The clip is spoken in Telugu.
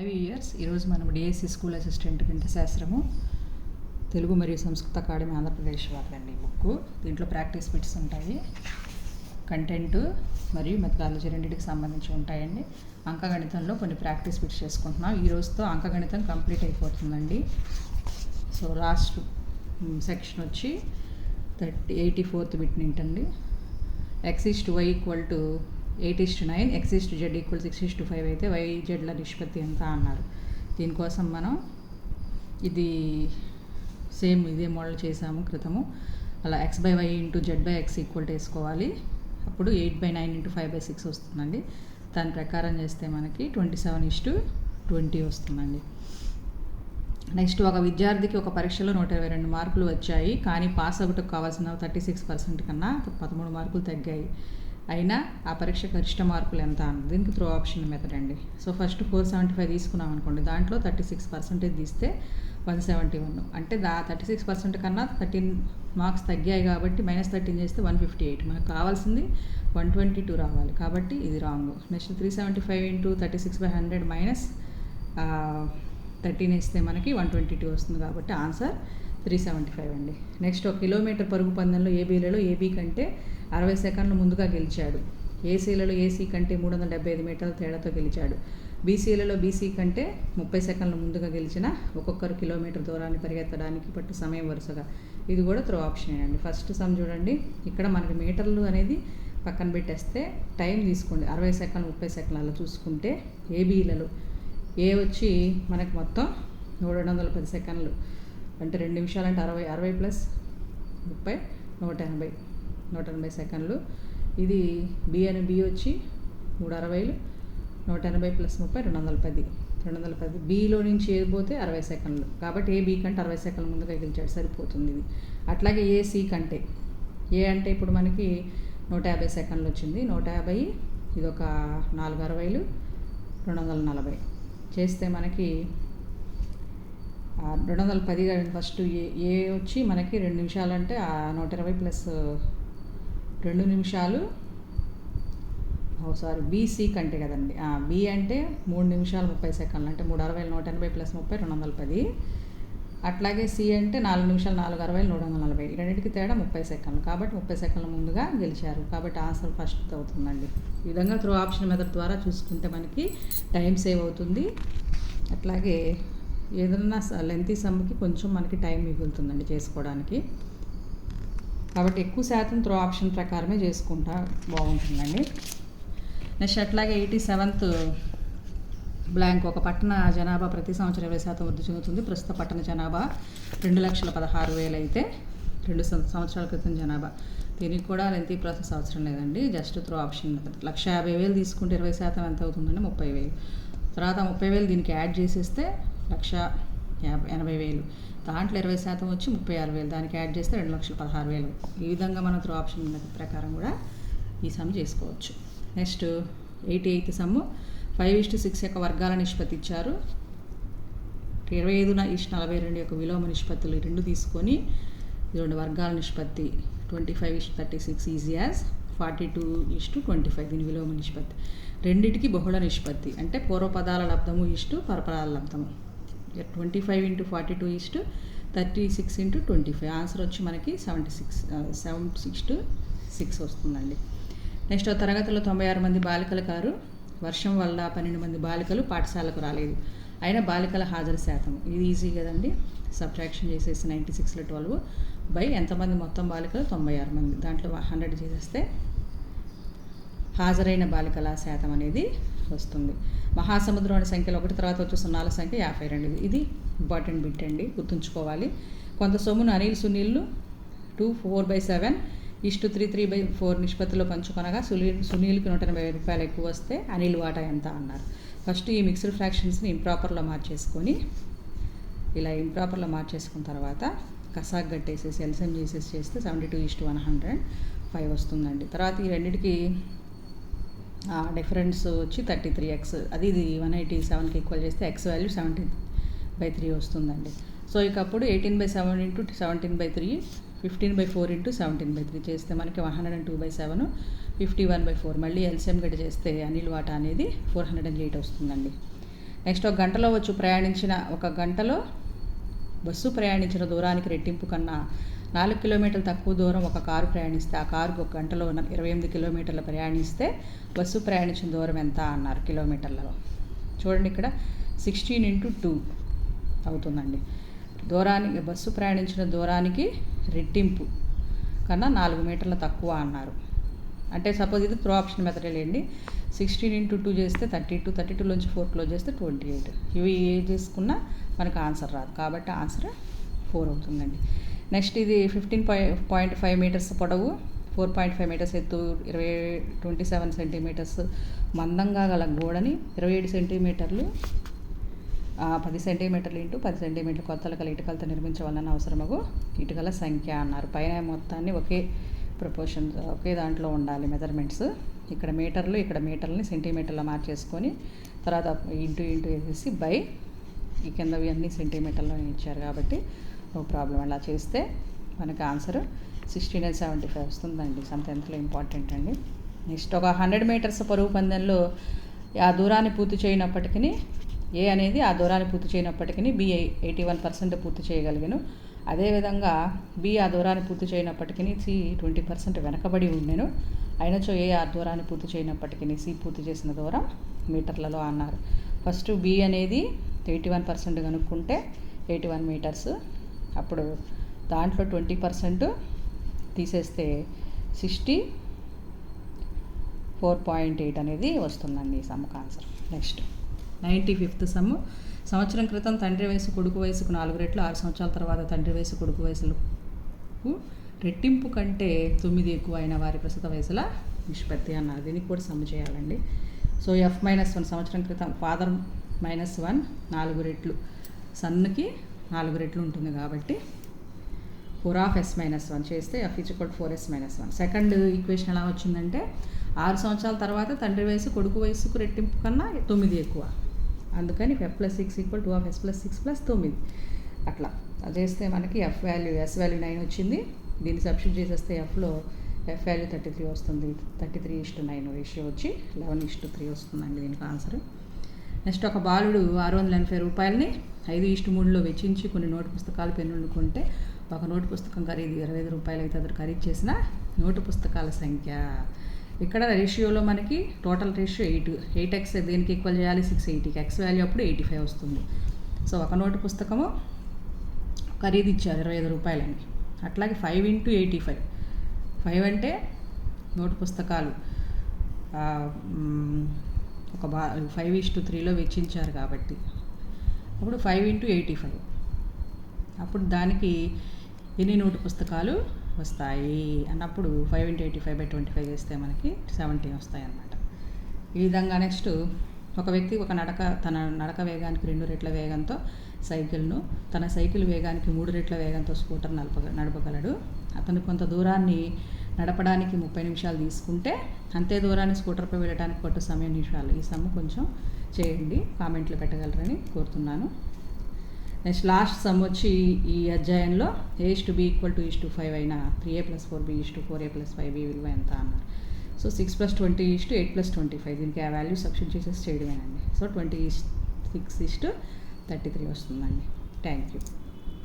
IVES ఈరోజు మనం డిఎస్సి స్కూల్ అసిస్టెంట్ గణితశాస్త్రము తెలుగు మరియు సంస్కృత అకాడమీ ఆంధ్రప్రదేశ్ వారిదండి బుక్. దీంట్లో ప్రాక్టీస్ బిట్స్ ఉంటాయి, కంటెంట్ మరియు మెథడాలజీ రెండింటికి సంబంధించి ఉంటాయండి. అంకగణితంలో కొన్ని ప్రాక్టీస్ బిట్స్ చేసుకుంటున్నాం. ఈ రోజుతో అంకగణితం కంప్లీట్ అయిపోతుందండి. సో లాస్ట్ సెక్షన్ వచ్చి 84th బిట్ ఏంటండి, x/y = 8:9, x/z = 6:5 అయితే YZల నిష్పత్తి ఎంత అన్నారు. దీనికోసం మనం ఇది సేమ్ ఇదే మోడల్ చేసాము క్రితము. అలా x/y × z/x వేసుకోవాలి. అప్పుడు 8/9 × 5/6 వస్తుందండి. దాని ప్రకారం చేస్తే మనకి 27:20 వస్తుందండి. నెక్స్ట్, ఒక విద్యార్థికి ఒక పరీక్షలో 122 మార్కులు వచ్చాయి, కానీ పాస్ అవ్వటకు కావాల్సిన 36% కన్నా 13 మార్కులు తగ్గాయి. అయినా ఆ పరీక్ష గరిష్ట మార్కులు ఎంత అన్నది. దీనికి త్రో ఆప్షన్ మెథడ్ అండి. సో ఫస్ట్ 475 తీసుకున్నాం అనుకోండి, దాంట్లో 36% తీస్తే 171, అంటే 36% కన్నా 13 మార్క్స్ తగ్గాయి కాబట్టి -13 చేస్తే 158. మనకు కావాల్సింది 122 రావాలి, కాబట్టి ఇది రాంగ్. నెక్స్ట్ 375 × 36/100 -13 వేస్తే మనకి 122 వస్తుంది, కాబట్టి ఆన్సర్ 375 అండి. నెక్స్ట్, 1 కిలోమీటర్ పరుగు పందెంలో ఏబీలలో ఏబీ కంటే 60 సెకండ్లు ముందుగా గెలిచాడు. ఏసీలలో ఏసీ కంటే 375 మీటర్ల తేడాతో గెలిచాడు. బీసీలలో బీసీ కంటే 30 సెకండ్ల ముందుగా గెలిచిన ఒక్కొక్కరు కిలోమీటర్ దూరాన్ని పరిగెత్తడానికి పట్టు సమయం వరుసగా. ఇది కూడా త్రో ఆప్షన్ అండి. ఫస్ట్ సమ్ చూడండి, ఇక్కడ మనకి మీటర్లు అనేది పక్కన పెట్టేస్తే టైం తీసుకోండి, 60 సెకండ్లు 30 సెకండ్లు అలా చూసుకుంటే ఏబీలలో ఏ వచ్చి మనకి మొత్తం 210 సెకండ్లు, అంటే 2 నిమిషాలు, అంటే 60 + 30 180 సెకండ్లు. ఇది బి వచ్చి 360, 180 + 30 210. బీలో నుంచి ఏది పోతే 60 సెకండ్లు, కాబట్టి ఏ బీ కంటే 60 సెకండ్ల ముందుగా గెలిచాడు, సరిపోతుంది ఇది. అట్లాగే ఏ సి కంటే, ఏ అంటే ఇప్పుడు మనకి 150 సెకండ్లు వచ్చింది, 150, ఇది ఒక 460, 240 చేస్తే మనకి 210. ఫస్ట్ ఏ వచ్చి మనకి 2 నిమిషాలు, అంటే 120 + 2 నిమిషాలు, బీసీ కంటే కదండి. బి అంటే 3 నిమిషాలు 30 సెకండ్లు, అంటే 360, 180 + 30 210. అట్లాగే సి అంటే 4 నిమిషాలు 460, 140. రెండింటికి తేడా 30 సెకండ్లు, కాబట్టి 30 సెకండ్ల ముందుగా గెలిచారు, కాబట్టి ఆన్సర్ ఫస్ట్ అవుతుందండి. ఈ విధంగా త్రో ఆప్షన్ మెథడ్ ద్వారా చూసుకుంటే మనకి టైం సేవ్ అవుతుంది. అట్లాగే ఏదన్నా లెంతీ సమ్కి కొంచెం మనకి టైం మిగులుతుందండి చేసుకోవడానికి, కాబట్టి ఎక్కువ శాతం త్రో ఆప్షన్ ప్రకారమే చేసుకుంటా బాగుంటుందండి. నెక్స్ట్, అట్లాగే 87th బ్లాంక్, ఒక పట్టణ జనాభా ప్రతి సంవత్సరం 20% వృద్ధి చెందుతుంది. ప్రస్తుత పట్టణ జనాభా 2,16,000 అయితే 2 సంవత్సరాల క్రితం జనాభా. దీనికి కూడా లెంతీ ప్రాసెస్ అవసరం లేదండి, జస్ట్ త్రో ఆప్షన్ మెథడ్. 150,000 తీసుకుంటే 20% ఎంత అవుతుందండి, 30,000. తర్వాత 30,000 దీనికి యాడ్ చేసేస్తే 1,80,000. దాంట్లో 20% వచ్చి 36,000, దానికి యాడ్ చేస్తే 2,16,000. ఈ విధంగా మనం త్రో ఆప్షన్ ప్రకారం కూడా ఈ సమ్ చేసుకోవచ్చు. నెక్స్ట్, 88th సమ్, 5:6 యొక్క వర్గాల నిష్పత్తి ఇచ్చారు. 25:42 యొక్క విలోమ నిష్పత్తులు 2 తీసుకొని 2 వర్గాల నిష్పత్తి 25:36 ఈజీ యాజ్ 42:25 దీని విలోమ నిష్పత్తి. రెండిటికి బహుళ నిష్పత్తి, అంటే పూర్వపదాల లబ్ధము పరపదాల లబ్ధము. 25 × 42 36 × 25. ఆన్సర్ వచ్చి మనకి 76:6 వస్తుందండి. నెక్స్ట్, తరగతిలో 96 మంది బాలికలు కారు. వర్షం వల్ల 12 మంది బాలికలు పాఠశాలకు రాలేదు, అయినా బాలికల హాజరు శాతం. ఇది ఈజీ కదండి, సబ్ట్రాక్షన్ చేసేసి 96లో 12 బై ఎంతమంది మొత్తం బాలికలు 96 మంది, దాంట్లో 100 చేసేస్తే హాజరైన బాలికల శాతం అనేది వస్తుంది. మహాసముద్రం అనే సంఖ్యలో 1 తర్వాత వచ్చే సున్నాల సంఖ్య 52. ఇది ఇంపార్టెంట్ బిట్ అండి, గుర్తుంచుకోవాలి. కొంత సొమ్మును అనిల్ సునీల్ను 4/7 3/3/4 నిష్పత్తిలో పంచుకొనగా సునీల్కి 180 రూపాయలు ఎక్కువ వస్తే అనిల్ వాటా ఎంత అన్నారు. ఫస్ట్ ఈ మిక్స్డ్ ఫ్రాక్షన్స్ని ఇంప్రాపర్లో మార్చేసుకొని, ఇలా ఇంప్రాపర్లో మార్చేసుకున్న తర్వాత కసాక్ గట్టేసేసి ఎల్సిఎం చేస్తే 72:105 వస్తుందండి. తర్వాత ఈ రెండింటికి డిఫరెన్స్ వచ్చి 33x, అది ఇది 187కి ఈక్వల్ చేస్తే x వాల్యూ 17/3 వస్తుందండి. సో ఇకప్పుడు 18/7 × 17/3, 15/4 × 17/3 చేస్తే మనకి 102/7, 51/4. మళ్ళీ ఎల్సిఎం గట్టి చేస్తే అనిల్ వాటా అనేది 408 వస్తుందండి. నెక్స్ట్ ఒక గంటలో బస్సు ప్రయాణించిన దూరానికి రెట్టింపు కన్నా 4 కిలోమీటర్లు తక్కువ దూరం ఒక కారు ప్రయాణిస్తే ఆ కారుకు ఒక గంటలో 28 కిలోమీటర్లు ప్రయాణిస్తే బస్సు ప్రయాణించిన దూరం ఎంత అన్నారు కిలోమీటర్లలో. చూడండి ఇక్కడ 16 × 2 అవుతుందండి. బస్సు ప్రయాణించిన దూరానికి రెట్టింపు కన్నా 4 మీటర్ల తక్కువ అన్నారు. అంటే సపోజ్ ఇది త్రో ఆప్షన్ మెథడ్ లేండి. 16 × 2 చేస్తే 32, 32లోంచి 4 క్లోజ్ చేస్తే 28. ఇవి ఏ చేసుకున్నా మనకు ఆన్సర్ రాదు, కాబట్టి ఆన్సర్ 4 అవుతుందండి. నెక్స్ట్ ఇది 15.5 మీటర్స్ పొడవు, 4.5 మీటర్స్ ఎత్తు, 27 సెంటీమీటర్స్ మందంగా గల గోడని 27 సెంటీమీటర్లు 10 సెంటీమీటర్లు ఇంటూ 10 సెంటీమీటర్లు కొత్తలు గల ఇటుకలతో నిర్మించవాలని అవసరమగు ఇటుకల సంఖ్య అన్నారు. పైన మొత్తాన్ని ఒకే దాంట్లో ఉండాలి మెజర్మెంట్స్. ఇక్కడ మీటర్లని సెంటీమీటర్లో మార్చేసుకొని తర్వాత ఇంటూ వేసేసి బై ఈ కిందవి అన్నీ సెంటీమీటర్లో ఇచ్చారు కాబట్టి నో ప్రాబ్లం. అలా చేస్తే మనకి ఆన్సర్ 16 and 75 వస్తుందండి. సమ్ 10th ఇంపార్టెంట్ అండి. నెక్స్ట్ ఒక 100 మీటర్స్ పరుగు పందెంలో ఆ దూరాన్ని పూర్తి చేయనప్పటికీ ఏ అనేది ఆ దూరాన్ని పూర్తి చేయనప్పటికీ బి 81% పూర్తి చేయగలిగాను. అదేవిధంగా బి ఆ దూరాన్ని పూర్తి చేయనప్పటికీ సి 20% వెనకబడి ఉండేను. అయినచో ఏ ఆ దూరాన్ని పూర్తి చేయనప్పటికీ సి పూర్తి చేసిన దూరం మీటర్లలో అన్నారు. ఫస్ట్ బి అనేది 81% కనుక్కుంటే 81 మీటర్స్. అప్పుడు దాంట్లో 20% తీసేస్తే 64.8 అనేది వస్తుందండి ఈ సమ్ముకు ఆన్సర్. Next 95th sum. సంవత్సరం క్రితం తండ్రి వయసు కొడుకు వయసుకు 4 రెట్లు, 6 సంవత్సరాల తర్వాత తండ్రి వయసు కొడుకు వయసులకు రెట్టింపు కంటే 9 ఎక్కువ అయిన వారి ప్రస్తుత వయసుల నిష్పత్తి అన్నారు. దీనికి కూడా సమ్ము చేయాలండి. సో F-1 సంవత్సరం క్రితం ఫాదర్ -1 4 రెట్లు, సన్కి 4 రెట్లు ఉంటుంది కాబట్టి 4/S-1 చేస్తే F = 4S-1. సెకండ్ ఈక్వేషన్ ఎలా వచ్చిందంటే 6 సంవత్సరాల తర్వాత తండ్రి వయసు కొడుకు వయసుకు రెట్టింపు కన్నా 9 ఎక్కువ, అందుకని F+6 = 2/S+6+9. అట్లా చేస్తే మనకి S వాల్యూ 9 వచ్చింది. దీన్ని సబ్స్టిట్యూట్ చేసేస్తే Fలో F వాల్యూ 33 వస్తుంది. 33:9 రేషియో వచ్చి 11:3 వస్తుందండి దీనికి ఆన్సర్. నెక్స్ట్ ఒక బాలుడు 680 రూపాయలని 5:3లో వెచ్చించి కొన్ని నోటు పుస్తకాలు పెన్నులు కొంటే ఒక నోటు పుస్తకం ఖరీదు 25 రూపాయలు అయితే అతను ఖరీదు చేసిన నోటు పుస్తకాల సంఖ్య. ఇక్కడ రేషియోలో మనకి టోటల్ రేషియో 8x దేనికి ఈక్వల్ చేయాలి 680కి, ఎక్స్ వాల్యూ అప్పుడు 85 వస్తుంది. సో ఒక నోటు పుస్తకము ఖరీదు ఇచ్చారు 25 రూపాయలని. అట్లాగే 5 × 85, 5 అంటే నోటు పుస్తకాలు ఒక 5:3లో వెచ్చించారు కాబట్టి అప్పుడు 5 × 85, అప్పుడు దానికి ఎన్ని నోటు పుస్తకాలు వస్తాయి అన్నప్పుడు 5 × 85/25 చేస్తే మనకి 17 వస్తాయి అన్నమాట. ఈ విధంగా నెక్స్ట్ ఒక వ్యక్తి తన నడక వేగానికి 2 రెట్ల వేగంతో తన సైకిల్ వేగానికి 3 రెట్ల వేగంతో స్కూటర్ నడపగలడు. అతను కొంత దూరాన్ని నడపడానికి 30 నిమిషాలు తీసుకుంటే అంతే దూరాన్ని స్కూటర్పై వెళ్ళడానికి పట్టు సమయం నిమిషాలు. ఈ సమ్ము కొంచెం చేయండి, కామెంట్లు పెట్టగలరని కోరుతున్నాను. నెక్స్ట్ లాస్ట్ సమ్ వచ్చి ఈ అధ్యాయంలో A:B = 2:5 అయిన 3A + 4B = 4A + 5B విలువ ఎంత అన్నారు. సో 6 + 20 = 8 + 25, దీనికి ఆ వాల్యూ సబ్స్టిట్యూట్ చేసేసి చేయడమేనండి. సో 26:33 వస్తుందండి. Thank you.